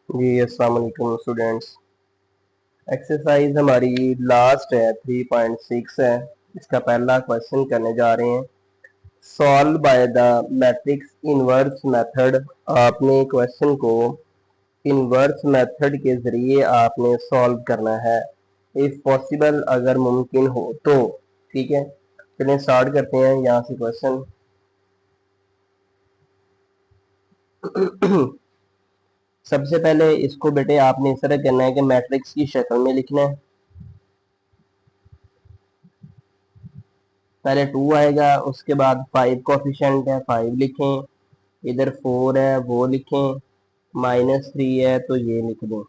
जी अस्सलाम वालेकुम students. Exercise हमारी लास्ट है 3.6 है। इसका पहला क्वेश्चन करने जा रहे हैं। Solve by the matrix inverse method. आपने क्वेश्चन को इनवर्स मेथड के ज़रिए आपने सॉल्व करना है, इफ़ पॉसिबल, अगर मुमकिन हो तो। ठीक है, चलिए स्टार्ट करते हैं यहाँ से क्वेश्चन। सबसे पहले इसको बेटे आपने इस तरह करना है कि मैट्रिक्स की शक्ल में लिखना है। पहले 2 आएगा, उसके बाद 5 कोफिशिएंट है 5 लिखें, इधर 4 है वो लिखें, -3 है तो ये लिख दें।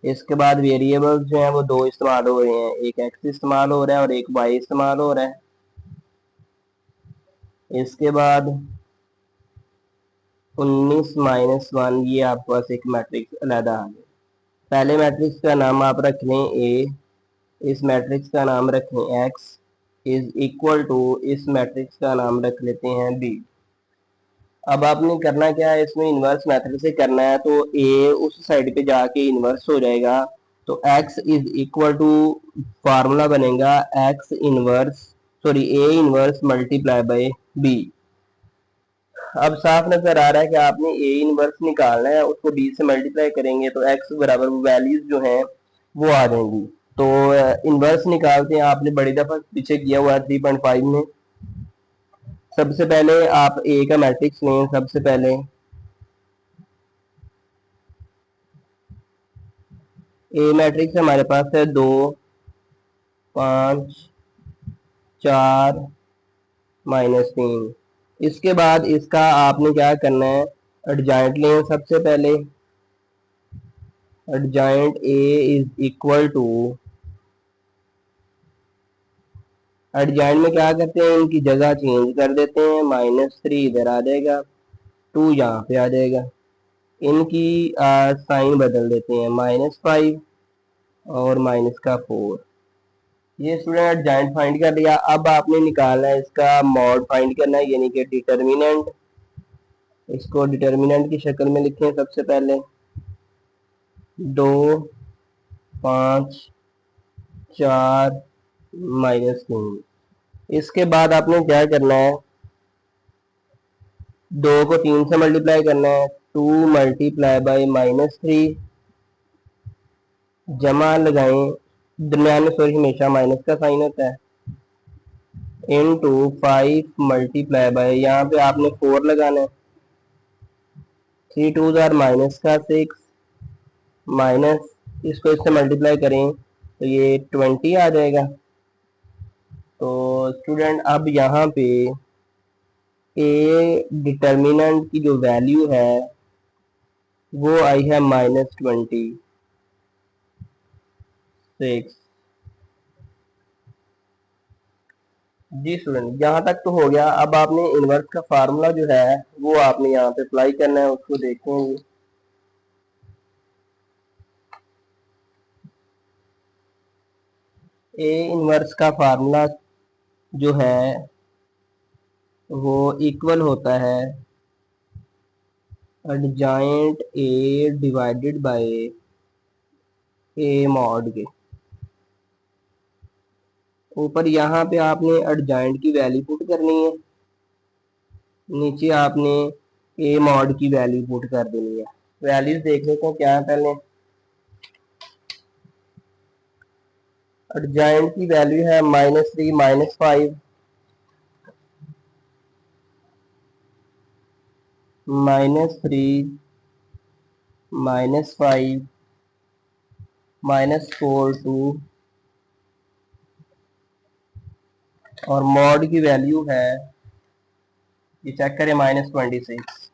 इसके बाद वेरिएबल्स जो हैं वो 2 इस्तेमाल हो रहे हैं, एक x इस्तेमाल हो रहा है और एक y इस्तेमाल हो रहा है। इसके बाद 19 -1 ये आपके पास एक मैट्रिक्स अलहदा आ गया। पहले मैट्रिक्स का नाम आप रख लें a, इस मैट्रिक्स का नाम रखें x इज इक्वल टू, इस मैट्रिक्स का नाम रख लेते हैं b। अब आपने करना क्या है, इसमें इन्वर्स मेथड से करना है, तो a उस साइड पे जाके इन्वर्स हो जाएगा, तो x is equal to, formula बनेगा x inverse, sorry a inverse multiply by b। अब साफ नजर आ रहा है कि आपने a इनवर्स निकालना है, उसको b से मल्टीप्लाई करेंगे तो x बराबर वैल्यूज जो हैं वो आ जाएंगी। तो इनवर्स निकालते हैं, आपने बड़ी दफा पीछे किया हुआ है 3.5 में। सबसे पहले आप a का मैट्रिक्स लें। सबसे पहले ए मैट्रिक्स हमारे पास है 2 5 4 -3। इसके बाद इसका आपने क्या करना है, एडजॉइंट लें। सबसे पहले adjoint A is equal to, adjoint में क्या करते हैं, इनकी जगह चेंज कर देते हैं, -3 इधर आ जाएगा, 2 यहाँ पे आ जाएगा, इनकी साइन बदल देते हैं, -5 और माइनस का 4। ये स्टूडेंट जॉइंट फाइंड कर लिया। अब आपने निकालना है इसका मॉड फाइंड करना है, यानी कि डिटर्मिनेंट। इसको डिटर्मिनेंट की शक्ल में लिखें। सबसे पहले 2 5 4 -3। इसके बाद आपने क्या करना है, 2 को 3 से मल्टीप्लाई करना है, 2 मल्टीप्लाई बाई -3, जमा लगाएं, दरमियान में सॉरी हमेशा माइनस का साइन होता है, इनटू 5 मल्टीप्लाई बाय, यहाँ पे आपने 4 लगाना है, 3 2 आर माइनस का 6, माइनस, इसको इससे मल्टीप्लाई करें तो ये 20 आ जाएगा। तो स्टूडेंट अब यहाँ पे ए डिटर्मिनेंट की जो वैल्यू है वो आई है -26। जी स्टूडेंट, यहाँ तक तो हो गया। अब आपने इनवर्स का फार्मूला जो है वो आपने यहाँ पे अप्लाई करना है, उसको देखेंगे। ए इनवर्स का फार्मूला जो है वो इक्वल होता है adjoint A divided by A mod के। ऊपर यहाँ पे आपने एडजॉइंट की वैल्यू पुट करनी है, नीचे आपने ए मॉड की वैल्यू पुट कर देनी है। वैल्यूज देख लेते हैं क्या है। पहले एडजॉइंट की वैल्यू है -3 -5 -3 -5 -4 2, और मॉड की वैल्यू है, ये चेक करें, -26।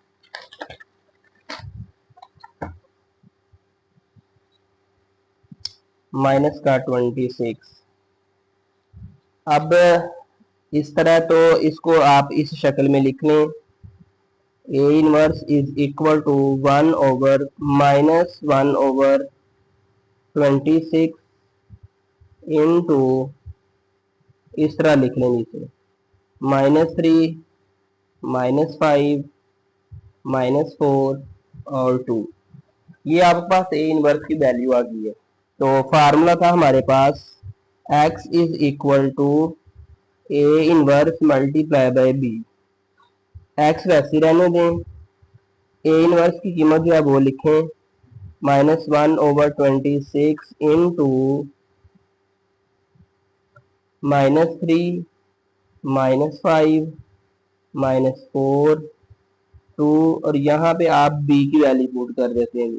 माइनस का 26। अब इस तरह तो इसको आप इस शक्ल में लिख लें, A inverse is equal to 1/(1/26) into, इस तरह लिख लें नीचे, -3 -5 -4 और 2। ये आपके पास ए इनवर्स की वैल्यू आ गई है। तो फार्मूला था हमारे पास x is equal to A inverse multiply by B. x वैसे रहने दें, ए इनवर्स की कीमत जो है वो लिखें -1/26 इंटू -3 -5 -4 2, और यहाँ पे आप b की वैल्यू पुट कर देते हैं।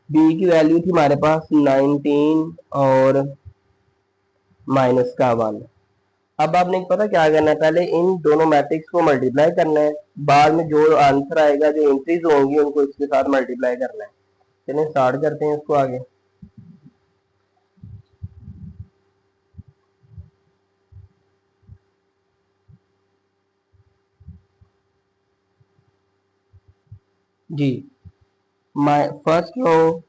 b की वैल्यू थी हमारे पास 19 और -1। अब आपने पता क्या करना है, पहले इन दोनों मैट्रिक्स को मल्टीप्लाई करना है, बाद में जो आंसर आएगा, जो एंट्रीज होंगी उनको इसके साथ मल्टीप्लाई करना है। चलिए स्टार्ट करते हैं इसको आगे। जी, फर्स्ट रो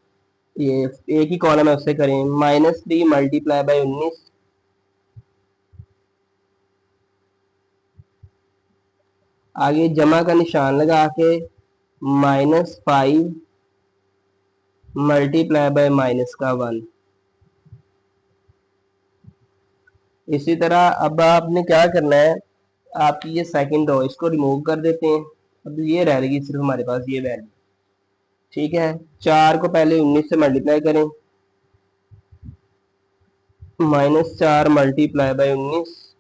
ये एक ही कॉलम है उससे करें, -3 मल्टीप्लाई बाय 19, आगे जमा का निशान लगा के -5 मल्टीप्लाई बाय -1। इसी तरह अब आपने क्या करना है, आपकी ये सेकंड रो इसको रिमूव कर देते हैं। अब ये रह गई सिर्फ हमारे पास ये वैल्यू। ठीक है, 4 को पहले 19 से मल्टीप्लाई करें, -4 मल्टीप्लाई बाय 19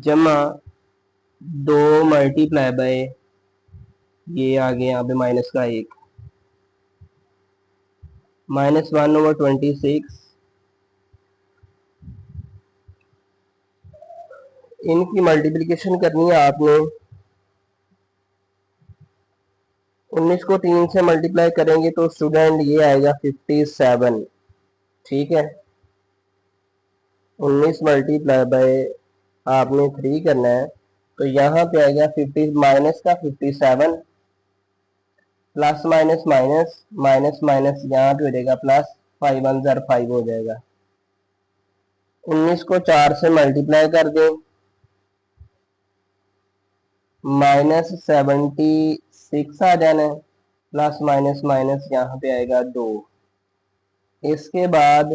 जमा 2 मल्टीप्लाई बाय ये आ गया यहाँ पे -1 -1/26। इनकी मल्टीप्लिकेशन करनी है आपने। 19 को 3 से मल्टीप्लाई करेंगे तो स्टूडेंट ये आएगा 57। ठीक है, 19 मल्टीप्लाई बाय आपने 3 करना है, तो यहाँ पे आएगा 50 माइनस का 57 plus minus minus minus minus यहाँ पे हो जाएगा प्लस, 5 1 ज़र 5 हो जाएगा। 19 को 4 से मल्टीप्लाई कर दें, -76 आ जाना है, प्लस माइनस माइनस यहाँ पे आएगा 2। इसके बाद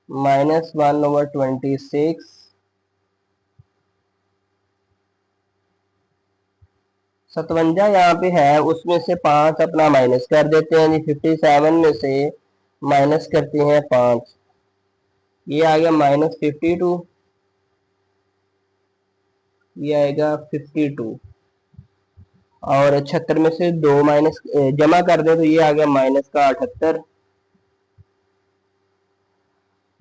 -1/26 57 यहाँ पे है, उसमें से 5 अपना माइनस कर देते हैं जी। 57 में से माइनस करते हैं 5, ये आ गया -52, ये आएगा 52, और 76 में से 2 माइनस जमा कर दे तो ये आ गया -78।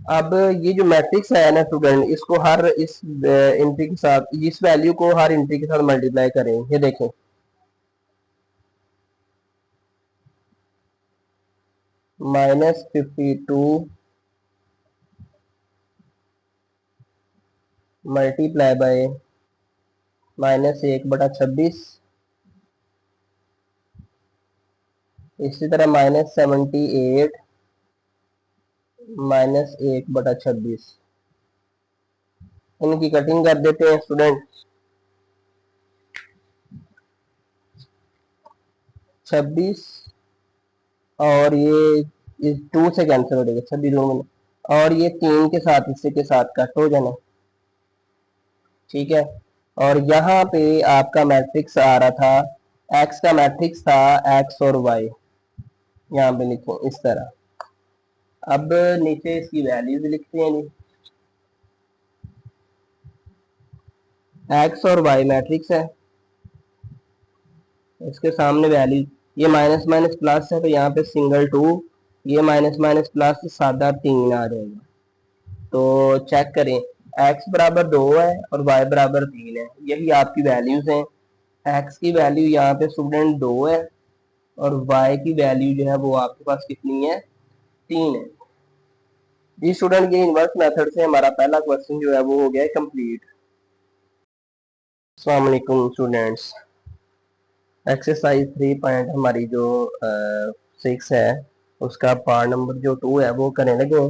अब ये जो मैट्रिक्स है ना स्टूडेंट, इसको हर इस एंट्री के साथ, इस वैल्यू को हर एंट्री के साथ मल्टीप्लाई करें। ये देखें, -52 मल्टीप्लाई बाय -1/26, इसी तरह -78 -1/26। इनकी कटिंग कर देते हैं स्टूडेंट। 26 और ये इस 2 से कैंसिल हो जाएगा, 26 में, और ये 3 के साथ इसी के साथ कट हो जाना। ठीक है, और यहाँ पे आपका मैट्रिक्स आ रहा था, एक्स का मैट्रिक्स था एक्स और वाई, यहाँ पे लिखो इस तरह। अब नीचे इसकी वैल्यूज लिखते हैं जी। एक्स और वाई मैट्रिक्स है, इसके सामने वैल्यू, ये माइनस माइनस प्लस है तो यहाँ पे सिंगल 2, ये माइनस माइनस प्लस सादा 3 आ जाएगा। तो चेक करें, x बराबर 2 है और y बराबर 3 है, यही आपकी वैल्यूज हैं। x की वैल्यू यहाँ पे स्टूडेंट 2 है और y की वैल्यू जो है वो आपके पास कितनी है, 3 है। जी स्टूडेंट, ये इनवर्स मेथड से हमारा पहला क्वेश्चन जो है वो हो गया है कंप्लीट। अस्सलाम वालेकुम स्टूडेंट्स, एक्सरसाइज 3 पॉइंट हमारी जो 6 है, उसका पार्ट नंबर जो 2 है वो करने लगे।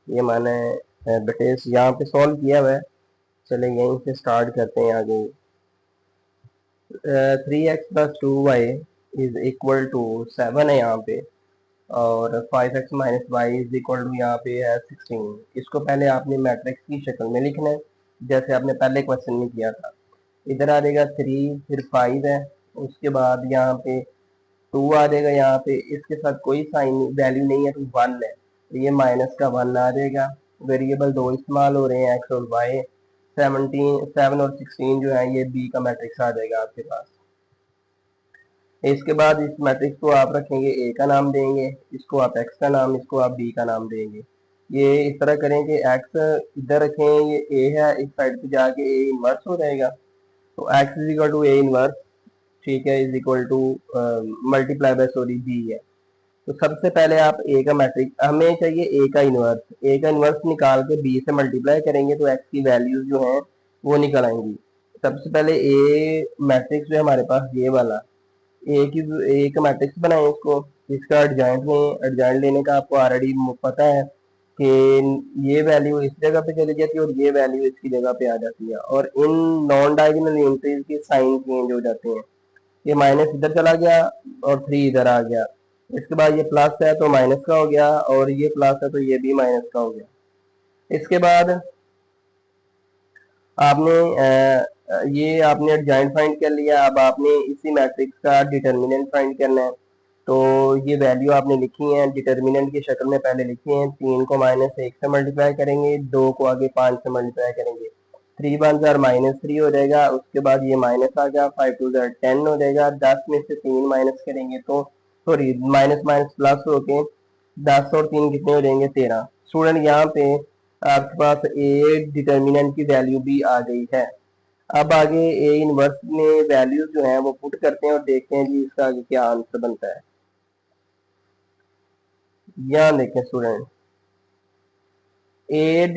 ये मैंने बेटे यहाँ पे सॉल्व किया हुआ है, चले यहीं से स्टार्ट करते हैं आगे। 3x + 2y is equal to 7 है यहाँ पे, और 5x minus Y is equal to यहाँ पे है 16। इसको पहले आपने मैट्रिक्स की शक्ल में लिखना है, जैसे आपने पहले क्वेश्चन में किया था। इधर आ जाएगा 3, फिर 5 है, उसके बाद यहाँ पे 2 आ जाएगा, यहाँ पे इसके साथ कोई साइन वैल्यू नहीं है तो 1 है, तो ये माइनस का 1 आ जाएगा। वेरिएबल दो इस्तेमाल हो रहे हैं, एक्स और वाई। 7 और 16 जो है ये बी का मैट्रिक्स आ जाएगा आपके पास। इसके बाद इस मैट्रिक्स को आप रखेंगे, ए का नाम देंगे, इसको आप एक्स का नाम, इसको आप बी का नाम देंगे। ये इस तरह करें कि एक्स इधर रखें, ये ए है, इस साइड पे जाके ए इनवर्स हो जाएगा, तो X is equal to A inverse, ठीक है, is equal to multiply by sorry B है। तो सबसे पहले आप ए का मैट्रिक्स, हमें चाहिए ए का इनवर्स, ए का इनवर्स निकाल के बी से मल्टीप्लाई करेंगे तो एक्स की वैल्यूज जो हैं वो निकल आएंगी। सबसे पहले ए मैट्रिक्स जो है हमारे पास ये वाला, ए का मैट्रिक्स बनाए इसको, इसका एडजॉइंट लें। एडजॉइंट लेने का आपको ऑलरेडी पता है कि ये वैल्यू इस जगह पे चली जाती है और ये वैल्यू इसकी जगह पे आ जाती है, और इन नॉन डायगोनल एंट्रीज के साइन चेंज हो जाते हैं। ये माइनस इधर चला गया और 3 इधर आ गया, इसके बाद ये प्लस है तो माइनस का हो गया, और ये प्लस है तो ये भी माइनस का हो गया। इसके बाद आपने ये आपने एडजॉइंट फाइंड कर लिया, अब आपने इसी मैट्रिक्स का डिटर्मिनेंट फाइंड करना है। तो ये वैल्यू आपने लिखी है, डिटर्मिनेंट की शक्ल में पहले लिखी है। 3 को -1 से मल्टीप्लाई करेंगे, 2 को आगे 5 से मल्टीप्लाई करेंगे, 3 वन जार -3 हो जाएगा। उसके बाद ये माइनस आ गया, 5 टू जार 10 हो जाएगा। 10 में से 3 माइनस करेंगे तो सॉरी माइनस माइनस प्लस होके 10 और 3 कितने हो जाएंगे, 13। स्टूडेंट यहाँ पे आपके पास ए डिटर्मिनेंट की वैल्यू भी आ गई है। अब आगे ए इनवर्स में वैल्यूज जो है वो पुट करते हैं और देखते हैं जी इसका आगे क्या आंसर बनता है। यहाँ देखें स्टूडेंट, ए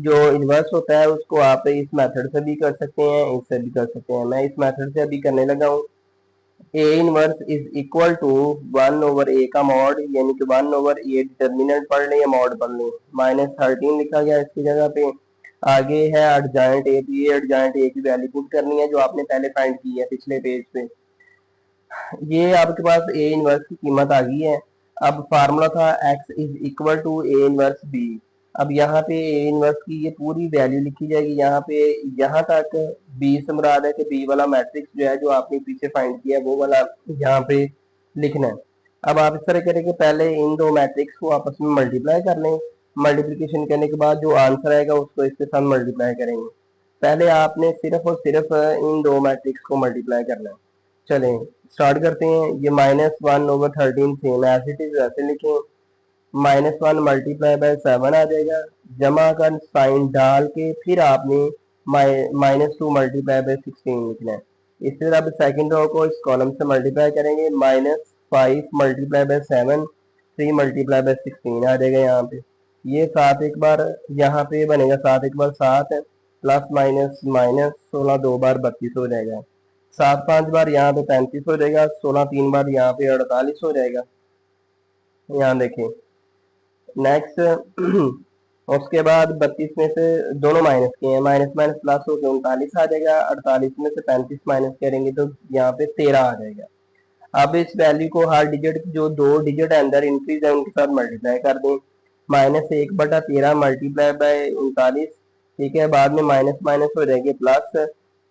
जो इनवर्स होता है उसको आप इस मेथड से भी कर सकते हैं, इससे भी कर सकते हैं। मैं इस मेथड से अभी करने लगा हूँ। A inverse is equal to 1 over A का मॉड, यानी कि 1 ओवर ए डिटर्मिनेंट पढ़ लें या मॉड पढ़ लें, -13 लिखा गया इसकी जगह पे। आगे है एडजॉइंट ए, ये एडजॉइंट ए की वैल्यू पुट करनी है जो आपने पहले फाइंड की है पिछले पेज पे। ये आपके पास ए इनवर्स की कीमत आ गई है। अब फार्मूला था X is equal to A inverse B. अब यहाँ पे ए इनवर्स की ये पूरी वैल्यू लिखी जाएगी यहाँ पे, यहाँ तक बी से मुराद है कि बी वाला मैट्रिक्स जो है जो आपने पीछे फाइंड किया वो वाला यहाँ पे लिखना है। अब आप इस तरह करेंगे, पहले इन दो मैट्रिक्स को आपस में मल्टीप्लाई कर लें। मल्टीप्लिकेशन करने के बाद जो आंसर आएगा उसको इसके साथ मल्टीप्लाई करेंगे। पहले आपने सिर्फ और सिर्फ इन दो मैट्रिक्स को मल्टीप्लाई करना है। चलें स्टार्ट करते हैं। ये -1/13 सेम एज इट इज वैसे लिखें, -1 मल्टीप्लाई बाय 7 आ जाएगा। जमा का साइन डाल के फिर आपने -2 मल्टीप्लाई बाय 16 लिखना है। इस तरह अब सेकंड रो को इस कॉलम से मल्टीप्लाई करेंगे, -5 मल्टीप्लाई बाय 7, 3 मल्टीप्लाई बाय 16 आ जाएगा यहाँ पे। ये 7 एक बार यहाँ पे बनेगा, 7 एक बार 7 है, प्लस माइनस माइनस 16 दो बार 32 हो जाएगा। 7 5 बार यहाँ पे 35 हो जाएगा, 16 3 बार यहाँ पे 48 हो जाएगा। यहाँ देखें नेक्स्ट उसके बाद 32 में से दोनों माइनस किए हैं, माइनस माइनस प्लस हो गया, 39 आ जाएगा। 48 में से 35 माइनस करेंगे तो यहाँ पे 13 आ जाएगा। अब इस वैल्यू को हर डिजिट जो दो डिजिट अंदर इंक्रीज है उनके साथ मल्टीप्लाई कर दें। -1/13 मल्टीप्लाई बाय 39, ठीक है, बाद में माइनस माइनस हो जाएंगे प्लस,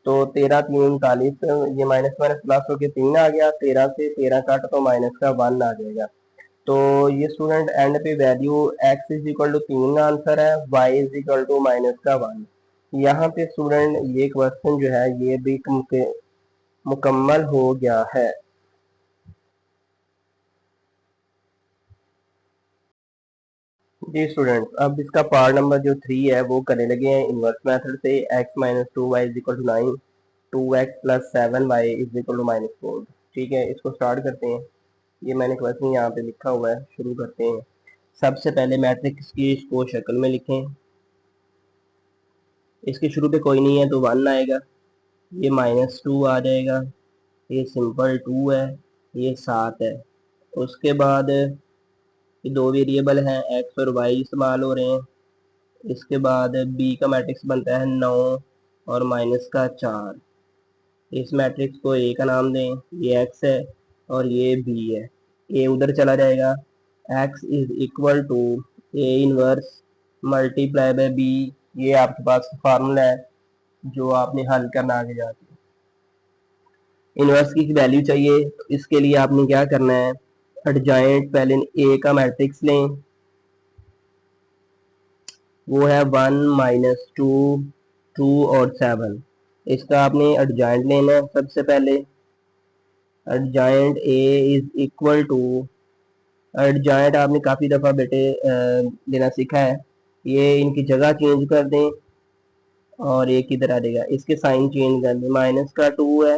तो 13 3 39, ये माइनस माइनस प्लस होके 3 आ गया। 13 से 13 काट तो माइनस का 1 आ जाएगा। तो ये स्टूडेंट एंड पे value x is equal to 3 answer है, y इज इक्वल टू -1। यहाँ पे स्टूडेंट ये क्वेश्चन जो है ये भी मुकम्मल हो गया है। जी स्टूडेंट, अब इसका पार्ट नंबर जो 3 है वो करने लगे हैं इनवर्स मेथड से। x - 2y is equal to 9, 2x + 7y is equal to -4। ठीक है, इसको स्टार्ट करते हैं। ये मैंने क्वेश्चन यहाँ पे लिखा हुआ है, शुरू करते हैं। सबसे पहले मैट्रिक्स की इसको शक्ल में लिखें। इसके शुरू पे कोई नहीं है तो 1 आएगा, ये -2 आ जाएगा, ये सिंपल 2 है, ये 7 है। उसके बाद ये दो वेरिएबल हैं x और y इस्तेमाल हो रहे हैं। इसके बाद b का मैट्रिक्स बनता है 9 और -4। इस मैट्रिक्स को a का नाम दें, ये x है, और ये बी है, ए उधर चला जाएगा। X is equal to A inverse multiply by B. ये आपके पास फार्मूला है जो आपने हल करना आगे जाके। इनवर्स की वैल्यू चाहिए तो इसके लिए आपने क्या करना है, एडजॉइंट पहले ए का मैट्रिक्स लें, वो है 1 माइनस 2 2 और 7। इसका आपने एडजॉइंट लेना है सबसे पहले। Adjoint A is equal to, adjoint आपने काफ़ी दफ़ा बेटे लेना सीखा है। ये इनकी जगह चेंज कर दें और ये किधर आ जाएगा, इसके साइन चेंज कर दें। माइनस का 2 है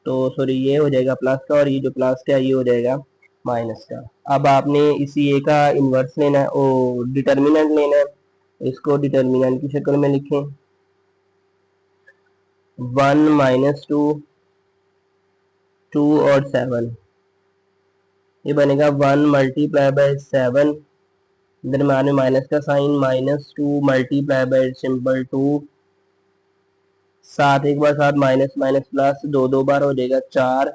तो सॉरी ये हो जाएगा प्लस का, और ये जो प्लस का ये हो जाएगा माइनस का। अब आपने इसी ए का इन्वर्स लेना है, ओ डिटर्मिनेंट लेना है। इसको डिटर्मिनेंट की शक्ल में लिखें, 1 माइनस 2 2 और 7। ये बनेगा 1 मल्टीप्लाई बाय 7, दरम्यान में माइनस का sign, minus 2 multiply by simple 2, सात एक बार साथ माइनस माइनस प्लस, दो दो बार हो जाएगा 4।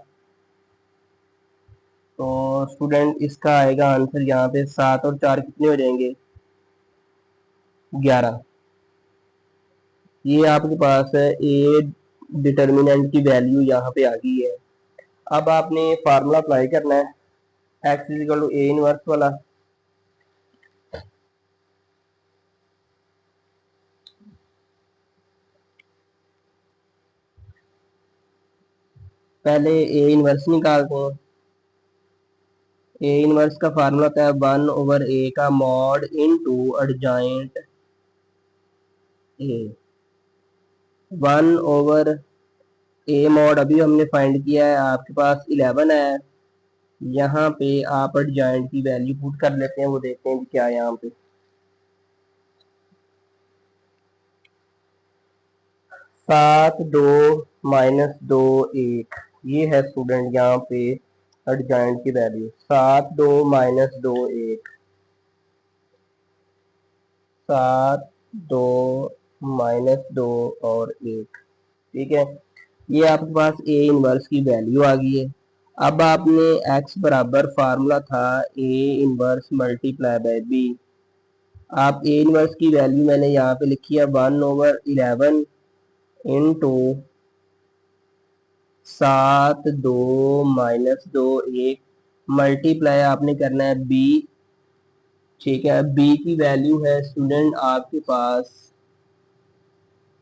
तो स्टूडेंट इसका आएगा आंसर यहाँ पे 7 और 4 कितने हो जाएंगे, 11। ये आपके पास है ए डिटर्मिनेंट की वैल्यू यहाँ पे आ गई है। अब आपने फार्मूला अप्लाई करना है, X is equal to A inverse वाला। पहले ए इनवर्स निकालते हैं। ए इनवर्स का फार्मूला होता है 1 ओवर ए का mod into adjoint A. 1 over A mod अभी हमने फाइंड किया है, आपके पास 11 है। यहाँ पे आप एडजॉइंट की वैल्यू पुट कर लेते हैं, वो देखते हैं क्या है यहाँ पे। 7 2 माइनस 2 1, ये है स्टूडेंट यहाँ पे एडजॉइंट की वैल्यू। 7 2 माइनस 2 1, 7 2 माइनस 2 और 1, ठीक है। ये आपके पास ए इनवर्स की वैल्यू आ गई है। अब आपने x बराबर फार्मूला था A inverse multiply by B. आप ए इनवर्स की वैल्यू मैंने यहाँ पे लिखी है 1 ओवर 11 इंटू 7 2 माइनस 2 1, मल्टीप्लाई आपने करना है बी, ठीक है। बी की वैल्यू है स्टूडेंट आपके पास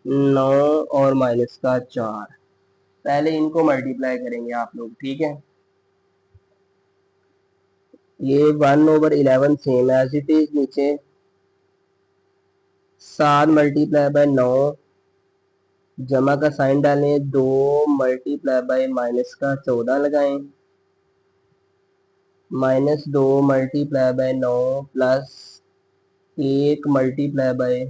9 और माइनस का 4। पहले इनको मल्टीप्लाई करेंगे आप लोग, ठीक है। ये 1 over 11 same as it is नीचे, 7 मल्टीप्लाई बाय 9, जमा का साइन डालें, 2 मल्टीप्लाई बाय माइनस का 14 लगाएं, minus 2 multiply bye 9 plus 1 multiply by,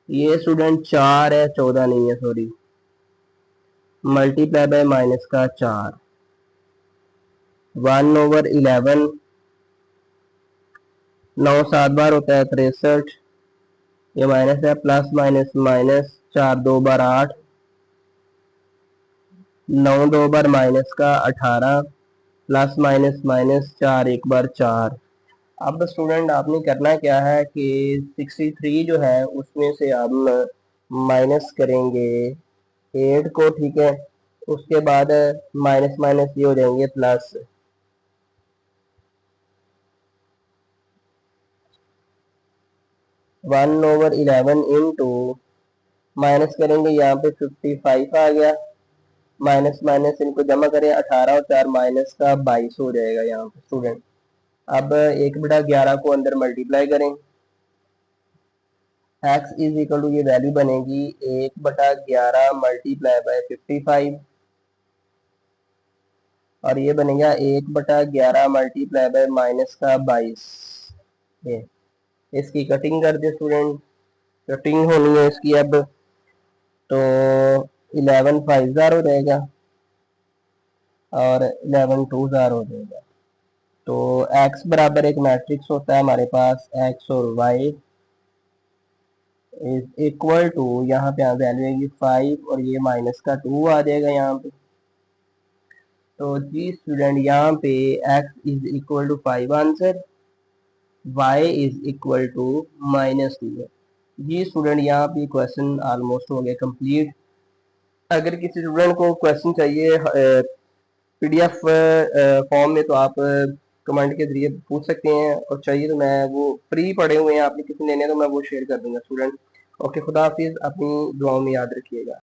ये स्टूडेंट 4 है 14 नहीं है सॉरी, मल्टीप्लाई बाय माइनस का 4। 1 ओवर 11, 9 7 बार होता है 63, ये माइनस है, प्लस माइनस माइनस, 4 2 बार 8, 9 2 बार माइनस का 18, प्लस माइनस माइनस, 4 एक बार 4। अब स्टूडेंट आपने करना क्या है कि 63 जो है उसमें से हम माइनस करेंगे 8 को, ठीक है। उसके बाद माइनस माइनस ये हो जाएंगे प्लस, 1 ओवर 11 इंटू, माइनस करेंगे यहाँ पे 55 आ गया, माइनस माइनस इनको जमा करें, 18 और 4 माइनस का 22 हो जाएगा यहाँ पे स्टूडेंट। अब 1/11 को अंदर मल्टीप्लाई करें, x इज इक्वल टू ये वैल्यू बनेगी 1/11 मल्टीप्लाई बाय 55, और ये बनेगा 1/11 मल्टीप्लाई बाय माइनस का 22। ये इसकी कटिंग कर दे स्टूडेंट, कटिंग होनी है इसकी। अब तो 11 5 जार हो जाएगा और 11 2 जार हो जाएगा। तो x बराबर एक मैट्रिक्स होता है हमारे पास, x और y इज इक्वल टू, यहाँ पे वैल्यू आएगी 5 और ये माइनस का 2 आ जाएगा यहाँ पे। तो जी स्टूडेंट यहाँ पे x is equal to 5 answer, y is equal to -2 है। जी स्टूडेंट यहाँ पे क्वेश्चन ऑलमोस्ट हो गया कंप्लीट। अगर किसी स्टूडेंट को क्वेश्चन चाहिए पीडीएफ फॉर्म में तो आप कमेंट के जरिए पूछ सकते हैं, और चाहिए तो मैं वो फ्री पड़े हुए हैं, आपने किसी लेने तो मैं वो शेयर कर दूंगा स्टूडेंट। ओके, खुदा हाफिज, अपनी दुआओं में याद रखिएगा।